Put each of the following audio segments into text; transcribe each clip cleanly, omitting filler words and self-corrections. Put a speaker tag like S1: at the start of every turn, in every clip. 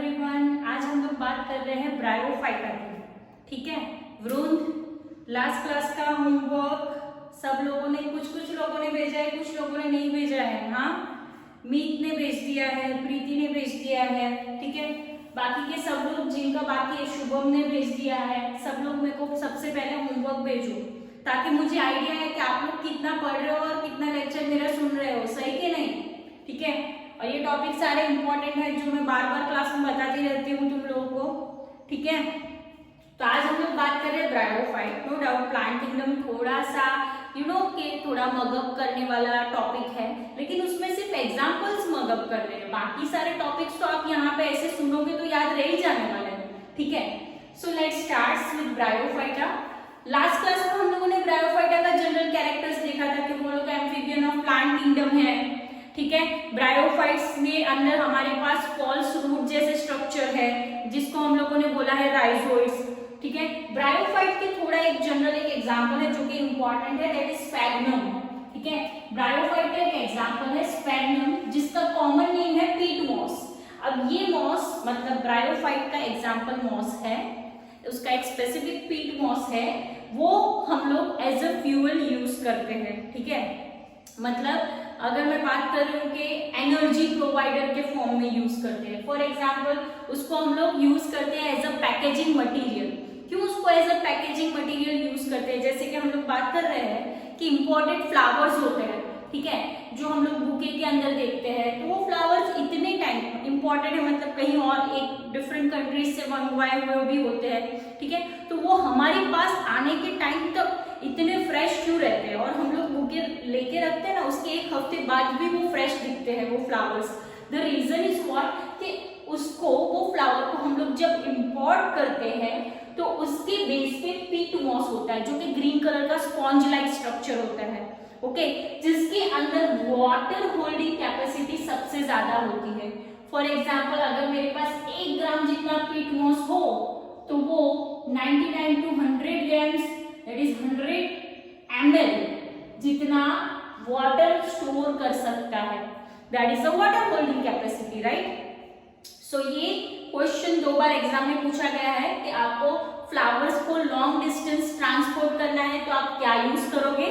S1: Everyone, आज हम लोग बात कर रहे हैं ब्रायोफाइटा की। ठीक है वरुण, लास्ट क्लास का होमवर्क सब लोगों ने कुछ लोगों ने भेजा है, कुछ लोगों ने नहीं भेजा है। हाँ, मीत ने भेज दिया है, प्रीति ने भेज दिया है। ठीक है, बाकी के सब लोग जिनका बाकी है, शुभम ने भेज दिया है। सब लोग मेरे को सबसे पहले होमवर्क भेजो ताकि मुझे आइडिया है कि आप लोग कितना पढ़ रहे हो और कितना लेक्चर मेरा सुन रहे हो, सही कि नहीं। ठीक है, और ये टॉपिक सारे इंपॉर्टेंट है जो मैं बार बार क्लास में बताती रहती हूँ तुम लोगों को। ठीक है, तो आज हम लोग बात कर रहे हैं bryophyte. No doubt plant kingdom थोड़ा सा के थोड़ा मगअप करने वाला टॉपिक है, लेकिन उसमें सिर्फ एग्जांपल्स मगअप कर रहे हैं। बाकी सारे टॉपिक्स तो आप यहाँ पे ऐसे सुनोगे तो याद रह ही जाने वाले हैं। ठीक है, so let's start with bryophyta. Last class में हम लोगों ने ब्रायोफाइटा का जनरल कैरेक्टर्स देखा था कि वो लोग एम्फीबियन ऑफ प्लांट किंगडम है। ठीक है, ब्रायोफाइट्स में अंदर हमारे पास फॉल्स रूट जैसे स्ट्रक्चर है जिसको हम लोगों ने बोला है राइजोइड्स। ठीक है, ब्रायोफाइट के थोड़ा एक जनरल एक एग्जांपल है जो कि इंपॉर्टेंट है, दैट इज स्पैग्नम। ठीक है, ब्रायोफाइट का एक एग्जांपल है स्पैग्नम जिसका कॉमन नेम है पीट मॉस। अब ये मॉस मतलब ब्रायोफाइट का एग्जांपल मॉस है, उसका एक स्पेसिफिक पीट मॉस है, वो हम लोग एज अ फ्यूल यूज करते हैं। ठीक है, मतलब अगर मैं बात कर रही हूँ कि एनर्जी प्रोवाइडर के फॉर्म में यूज करते हैं। फॉर एग्जांपल उसको हम लोग यूज करते हैं एज अ पैकेजिंग मटेरियल। क्यों उसको as a packaging material use करते हैं? जैसे कि हम लोग बात कर रहे हैं कि इंपॉर्टेंट फ्लावर्स होते हैं, ठीक है, जो हम लोग बुके के अंदर देखते हैं, तो वो फ्लावर्स इतने टाइम इंपॉर्टेंट है, मतलब कहीं और एक डिफरेंट कंट्रीज से मंगवाए हुए भी होते हैं। ठीक है, तो वो हमारे पास आने के टाइम तक इतने फ्रेश क्यों रहते हैं, और हम लोग बुके लेके रखते हैं ना, उसके एक हफ्ते बाद भी वो फ्रेश दिखते हैं वो flowers. The reason is what कि उसको वो फ्लावर को हम लोग जब इंपोर्ट करते हैं तो उसके बेस पे पीट मॉस होता है जो कि ग्रीन कलर का स्पॉन्ज लाइक स्ट्रक्चर होता है। ओके, जिसके अंदर वाटर होल्डिंग कैपेसिटी सबसे ज्यादा होती है। फॉर एग्जाम्पल अगर मेरे पास 1 ग्राम जितना पीट मॉस हो तो वो 99 to 100 grams that is 100 ml जितना वाटर स्टोर कर सकता है, that is the water holding capacity, right. So ये क्वेश्चन 2 बार एग्जाम में पूछा गया है कि आपको फ्लावर्स को लॉन्ग डिस्टेंस ट्रांसपोर्ट करना है तो आप क्या यूज करोगे।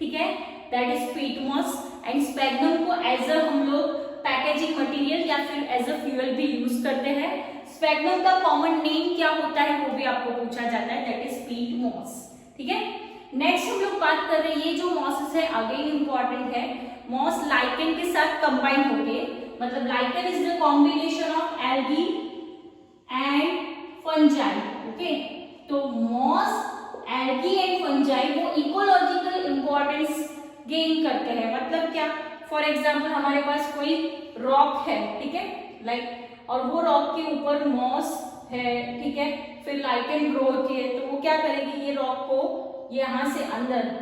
S1: ठीक है, that is peat moss. And sphagnum को एज अ हम लोग पैकेजिंग मटेरियल या फिर एज अ फ्यूल भी यूज करते हैं। स्पैग्नम का कॉमन नेम क्या होता है वो भी आपको पूछा जाता है, दैट इज पीट मॉस। ठीक है, नेक्स्ट हम लोग बात कर रहे हैं, ये जो मॉसेस है अगेन इंपॉर्टेंट है। मॉस लाइकेन के साथ कंबाइन होके, मतलब lichen is the combination of algae and fungi. Okay, तो मॉस, एल्गी एंड फंजाई वो इकोलॉजिकल इंपॉर्टेंस गेन करते हैं। मतलब क्या, फॉर एग्जांपल हमारे पास कोई रॉक है, ठीक है, लाइक, और वो रॉक के ऊपर मॉस है, ठीक है, फिर लाइकेन ग्रो होती है, तो वो क्या करेगी, ये रॉक को यहाँ से अंदर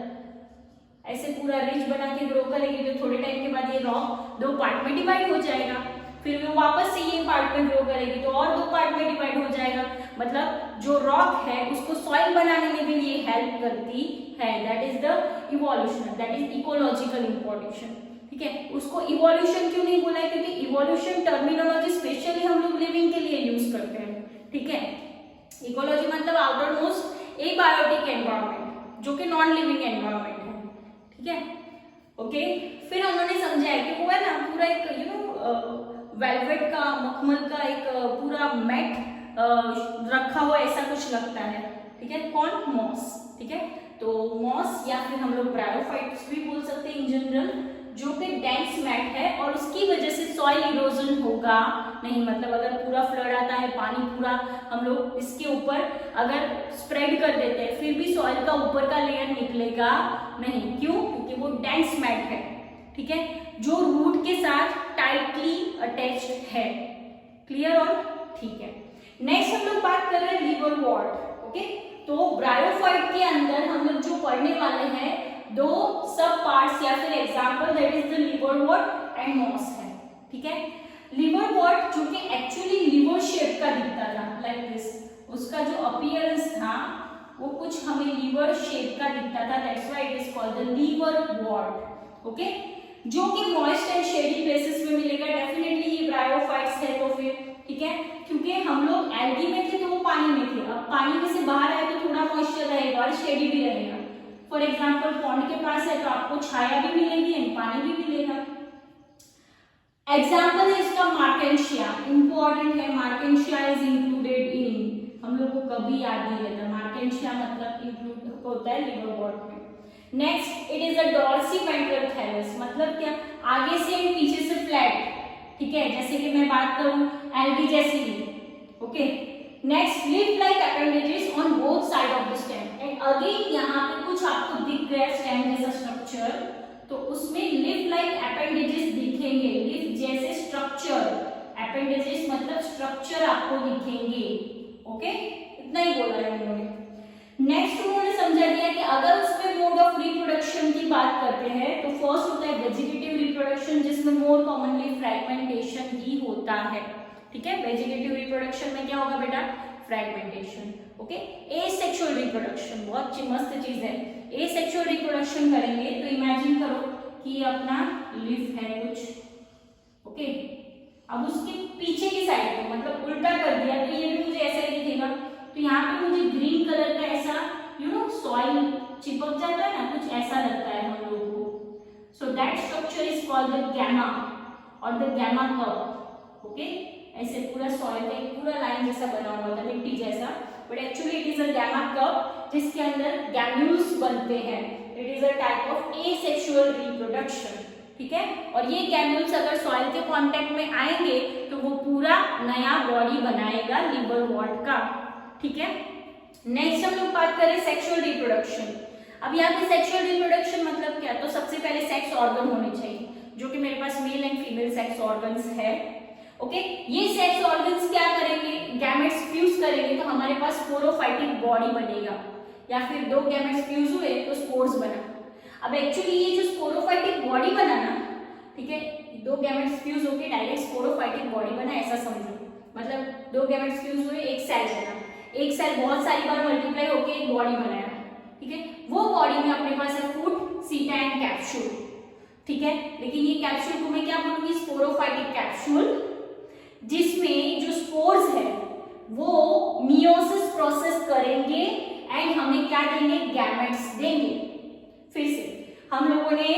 S1: ऐसे पूरा रिज बना के ग्रो करेगी, जो थोड़े टाइम के बाद ये रॉक 2 पार्ट में डिवाइड हो जाएगा, फिर वो वापस से ये पार्ट में ग्रो करेगी तो और 2 पार्ट में डिवाइड हो जाएगा। मतलब जो रॉक है उसको सॉइल बनाने में भी ये हेल्प करती है, that is the evolution, that is ecological importance. ठीक है, उसको इवोल्यूशन क्यों नहीं बोला है, क्योंकि इवोल्यूशन टर्मिनोलॉजी स्पेशली हम लोग लिविंग के लिए यूज करते हैं। ठीक है, इकोलॉजी मतलब आउटर मोस्ट एबायोटिक एनवायरनमेंट जो कि नॉन लिविंग एनवायरनमेंट है। ठीक है, ओके, फिर उन्होंने समझाया कि वो है ना पूरा एक वेलवेट का, मखमल का एक पूरा मैट रखा हुआ ऐसा कुछ लगता है। ठीक है, कौन, मॉस। ठीक है, तो मॉस या फिर हम लोग ब्रायोफाइट्स भी बोल सकते हैं इन जनरल, जो कि डेंस मैट है और उसकी वजह से सॉइल इरोजन होगा नहीं। मतलब अगर पूरा फ्लड आता है, पानी पूरा हम लोग इसके ऊपर अगर स्प्रेड कर देते हैं फिर भी सॉइल का ऊपर का लेयर निकलेगा नहीं। क्यों? क्योंकि वो डेंस मैट है। ठीक है, जो रूट के साथ टाइटली अटैच्ड है। क्लियर? और ठीक है, नेक्स्ट हम लोग बात कर रहे हैं लिवरवॉर्ट। ओके, तो ब्रायोफाइट के अंदर हम लोग जो पढ़ने वाले हैं 2 सब पार्ट्स या फिर example, that is the liverwort and moss है। ठीक है, लिवरवॉर्ट जो कि एक्चुअली लिवर शेप का दिखता था, लाइक दिस, उसका जो अपीयरेंस था वो कुछ हमें लिवर शेप का दिखता था, that's why it is called the liverwort. Okay, जो कि मॉइस्ट एंड शेडी प्लेसेस में मिलेगा, डेफिनेटली ये ब्रायोफाइट्स है तो फिर, ठीक है, एल्गी में थे तो वो पानी में थे, अब पानी में से बाहर आए तो थोड़ा मॉइस्चर रहेगा और शेडी भी रहेगा। फॉर एग्जाम्पल पॉन्ड के पास है तो आपको छाया भी मिलेगी एंड पानी भी मिलेगा। एग्जाम्पल है इसका मार्केंशिया, इंपॉर्टेंट है। मार्केंशिया इज इंक्लूडेड इन, हम लोग को कभी याद नहीं रहता, मार्केंशिया मतलब इंक्लूड होता है लिवर वॉल्ट में। Next, it is a dorsiventral thallus, मतलब क्या, आगे से एंड पीछे से फ्लैट, ठीक है, जैसे कि मैं बात करूं एल्गी जैसी ही, okay. Next, leaf like appendages on both side of the stem, and again यहाँ पे कुछ आपको दिख गया स्टेम जैसा स्ट्रक्चर, तो उसमें लीफ लाइक अपेंडेजेस दिखेंगे, लीफ जैसे स्ट्रक्चर, अपेंडेजेस मतलब स्ट्रक्चर आपको दिखेंगे, ओके, इतना ही बोला है उन्होंने। नेक्स्ट उन्होंने समझा दिया कि अगर उसमें मोड ऑफ रिप्रोडक्शन की बात करते हैं तो फर्स्ट होता है वेजिटेटिव रिप्रोडक्शन, जिसमें मोर कॉमनली फ्रैगमेंटेशन ही होता है, ठीक है। वेजिटेटिव रिप्रोडक्शन में क्या होगा बेटा, फ्रैगमेंटेशन, ओके। एसेक्सुअल रिप्रोडक्शन बहुत मस्त चीज है। एसेक्सुअल रिप्रोडक्शन करेंगे तो इमेजिन करो कि अपना लीफ है कुछ, ओके, अब उसके पीछे की साइड को मतलब उल्टा कर दिया तो ये भी मुझे ऐसा ही दिखेगा, तो यहाँ पे मुझे ग्रीन कलर का ऐसा सॉइल चिपक जाता है ना, कुछ ऐसा लगता है हम लोगों को। So that structure is called the gemma और द गैमा कर्व, ओके। ऐसे पूरा सॉइल का एक पूरा लाइन जैसा बना हुआ था, मिट्टी जैसा, but actually it is a gemma curve जिसके अंदर गैम्यूल्स बनते हैं। It is a type of asexual reproduction, ठीक है। और ये गैम्यूल्स अगर सॉइल के कांटेक्ट में आएंगे तो वो पूरा नया बॉडी बनाएगा लिवर वॉर्ट का, ठीक है। नेक्स्ट हम लोग बात करें सेक्सुअल रिप्रोडक्शन। अब यहाँ पे सेक्सुअल रिप्रोडक्शन मतलब क्या, तो सबसे पहले सेक्स ऑर्गन होने चाहिए, जो कि मेरे पास male and female sex organs है, ओके। ये सेक्स ऑर्गन्स क्या करेंगे, गैमेट्स फ्यूज करेंगे तो हमारे पास स्पोरोफाइटिक बॉडी बनेगा, या फिर दो गैमेट्स फ्यूज हुए तो स्पोर्स बना। अब एक्चुअली ये जो स्पोरोफाइटिक बॉडी बना ना, ठीक है, दो गैमेट्स फ्यूज होके डायरेक्ट स्पोरोफाइटिक बॉडी बना, ऐसा समझो, मतलब दो गैमेट्स फ्यूज हुए एक सेल बना, एक सेल बहुत सारी बार मल्टीप्लाई होके एक बॉडी बनाया, ठीक है। वो बॉडी में अपने पास है फूड, सीटा एंड कैप्सूल, ठीक है। लेकिन ये कैप्सूल को मैं क्या बोलूंगी, स्पोरोफाइटिक कैप्सूल, जिसमें जो स्पोर्स है वो मियोसिस प्रोसेस करेंगे एंड हमें क्या देंगे, गैमेट्स देंगे। फिर से हम लोगों ने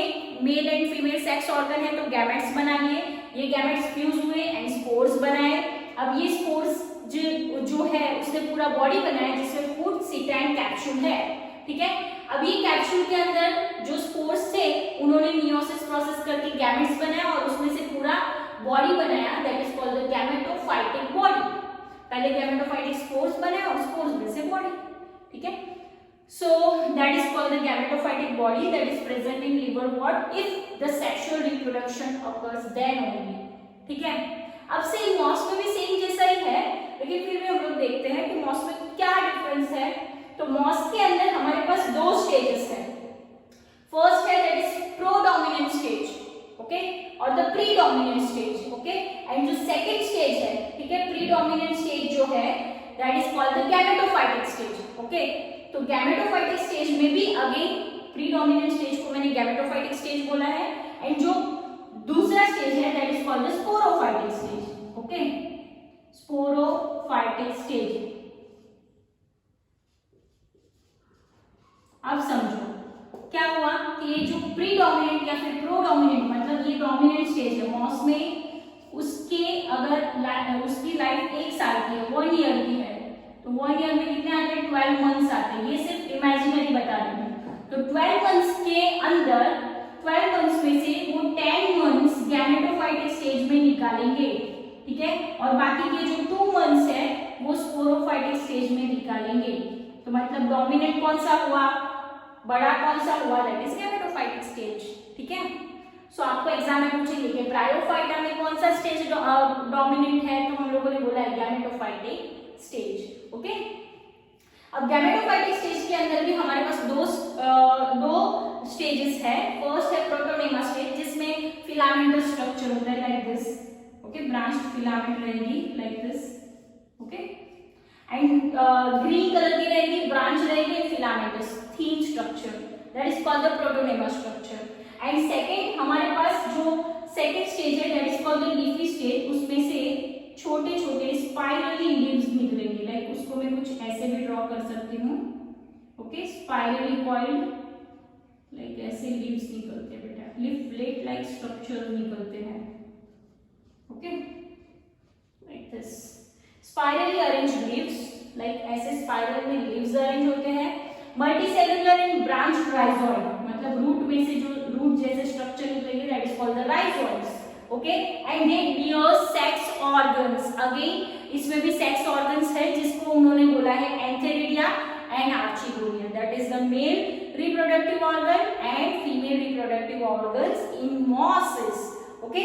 S1: mail and female sex organ है तो गैमेट्स बना लिए, ये गैमेट्स फ्यूज हुए एंड स्पोर्स बनाए। अब ये स्पोर्स जो है उसने पूरा बॉडी बनाया जिसमें फूड, सीटा एंड कैप्सूल है, ठीक है। अब ये कैप्सूल के अंदर जो स्पोर्स थे उन्होंने मियोसिस प्रोसेस करके गैमेट्स बनाया और उसमें से पूरा बॉडी बनाया, that is called the gametophytic body. पहले गैमेटोफाइटिक स्पोर्स बनाया और स्पोर्स में से बॉडी, ठीक है। So that is called the gametophytic body that is present in liverwort if the sexual reproduction occurs then only, ठीक है। अब से मॉस में भी सेम जैसा ही है, लेकिन फिर भी हम लोग देखते हैं कि मॉस में क्या डिफरेंस है। तो मॉस के अंदर हमारे पास दो स्टेजेस हैं। फर्स्ट है that is predominant stage, okay, और the predominant stage, okay. And जो सेकंड स्टेज है, ठीक है, प्रीडोमिनेंट स्टेज जो है that is called the gametophytic stage, okay. तो गैमेटोफाइटिक स्टेज में भी अगेन प्रीडोमिनेंट स्टेज को मैंने गैमेटोफाइटिक स्टेज बोला है, एंड जो दूसरा स्टेज है that is called the sporophytic stage, okay, sporophytic stage. अब समझो क्या हुआ कि ये जो प्रीडोमिनेंट या फिर प्रोडोमिनेंट मतलब ये डोमिनेंट स्टेज है मॉस में, उसके अगर उसकी लाइफ 1 साल की है, 1 ईयर की है, तो 1 ईयर में कितने आते हैं, 12 मंथ्स आते हैं। ये सिर्फ इमेजिनरी बता रही हूँ। तो 12 मंथ्स के अंदर 12 मंथ्स में से वो 10 मंथ्स गैमेटोफाइटिक स्टेज में निकालेंगे, ठीक है, और बाकी के जो 2 मंथ्स है वो स्पोरोफाइटिक स्टेज में निकालेंगे। तो मतलब डोमिनेंट कौन सा हुआ, बड़ा कौन सा हुआ, दैट इज गैमेटोफाइटिक स्टेज, ठीक है। सो आपको एग्जाम में पूछेंगे कि ब्रायोफाइटा में कौन सा स्टेज डोमिनेंट है, तो हम लोगों ने बोला है गैमेटोफाइटिक स्टेज, ओके। अब गैमेटोफाइटिक स्टेज के अंदर भी हमारे पास दो स्टेजेस है। फर्स्ट है प्रोटोनेमा स्टेज, जिसमें फिलामेंटल स्ट्रक्चर होता है like this, okay, branched filament रहेगी like this, okay, and green colour की रहेगी, ब्रांच रहेगी, filamentous thin structure, that is called the protonema structure. And second हमारे पास जो सेकंड स्टेज है that is called the leafy stage, उसमें से छोटे छोटे स्पाइरली लीव्स निकलेंगे, लाइक उसको मैं कुछ ऐसे भी ड्रॉ कर सकती हूँ। ओके, स्पाइरली कॉइल्ड, लाइक ऐसे लीव्स निकलते हैं बेटा, लीफलेट लाइक स्ट्रक्चर निकलते हैं। Okay, like this spirally arrange leaves, like ऐसे स्पाइरल में लीव्स अरेंज होते हैं। मल्टीसेलुलर एंड ब्रांच राइजोइड, मतलब रूट में से जो रूट जैसे स्ट्रक्चर निकलेंगे, that is called the rhizoids. Okay, and they beer sex organs, again इसमें भी सेक्स ऑर्गन्स है जिसको उन्होंने बोला है antheridia and archegonia, that is the male reproductive organ and female reproductive organs in mosses. Okay,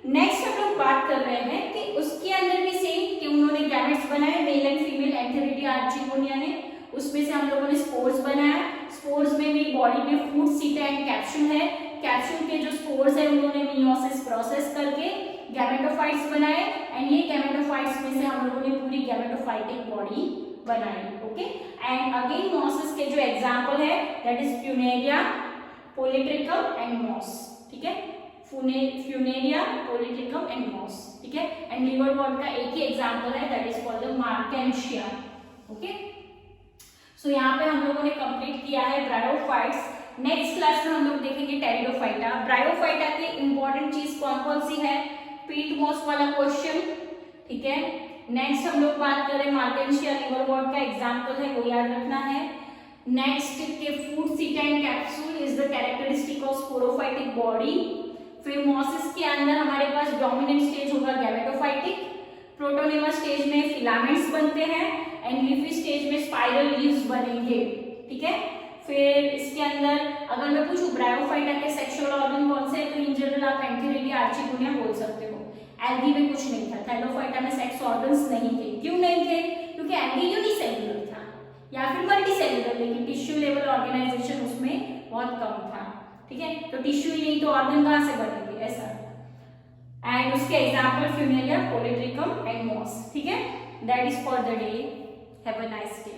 S1: next हम लोग बात कर रहे हैं कि उसके अंदर भी सेम कि उन्होंने गैमेट्स बनाए, mail and female, antheridia archegonia ने, उसमें से हम लोगों ने स्पोर्स बनाया। स्पोर्स में भी बॉडी में फूड, सीटा एंड कैप्सूल है। कैप्सूल के जो स्पोर्स है उन्होंने मियोसिस प्रोसेस करके गैमेटोफाइट्स बनाए, एंड ये गैमेटोफाइट्स में से हम लोगों ने पूरी गैमेटोफाइटिक बॉडी बनाई। ओके, एंड अगेन मॉसेस के जो एग्जांपल है that is Funaria, Polytrichum and moss. ठीक है, फ्यूनेरिया, पोलिट्रिकम एंड मॉस। ठीक है, एंड लिवरवॉर्ट का एक ही एग्जांपल है that is called the Marchantia. Okay, so यहाँ पे हम लोगों ने कंप्लीट किया है ब्रायोफाइट्स। नेक्स्ट क्लास में हम लोग देखेंगे टेरिडोफाइटा। ब्रायोफाइटा की इंपॉर्टेंट चीज कौन कौन सी है, पीट मॉस वाला क्वेश्चन। ठीक है, नेक्स्ट हम लोग बात करें मार्केंशिया, लिवरवॉर्ट का एग्जांपल है, वो याद रखना है। नेक्स्ट के फूड, सीटा and capsule is the characteristic of sporophytic body. फिर मॉसिस के अंदर हमारे पास डोमिनेंट स्टेज होगा गैमेटोफाइटिक, प्रोटोनेमा स्टेज में फिलामेंट्स बनते हैं, एंड लीफी स्टेज में स्पाइरल लीव्स बनेंगे। ठीक है, फिर इसके अंदर अगर मैं पूछूं ब्रायोफाइटा के सेक्सुअल ऑर्गन कौन से, तो इन जनरल आप एंथेरिडिया, आर्चिगोनिया बोल सकते हो। एल्गी में कुछ नहीं था, थैलोफाइटा में सेक्स ऑर्गन्स नहीं थे। क्यों नहीं थे? क्योंकि एल्गी यूनिसेलुलर था या फिर मल्टीसेलुलर, लेकिन टिश्यू लेवल ऑर्गेनाइजेशन उसमें बहुत कम था। ठीक है, तो टिश्यू ही नहीं तो ऑर्गन कहां से बनेंगे, ऐसा। एंड उसके example Funaria, Polytrichum and moss. ठीक है, that is for the day, have a nice day.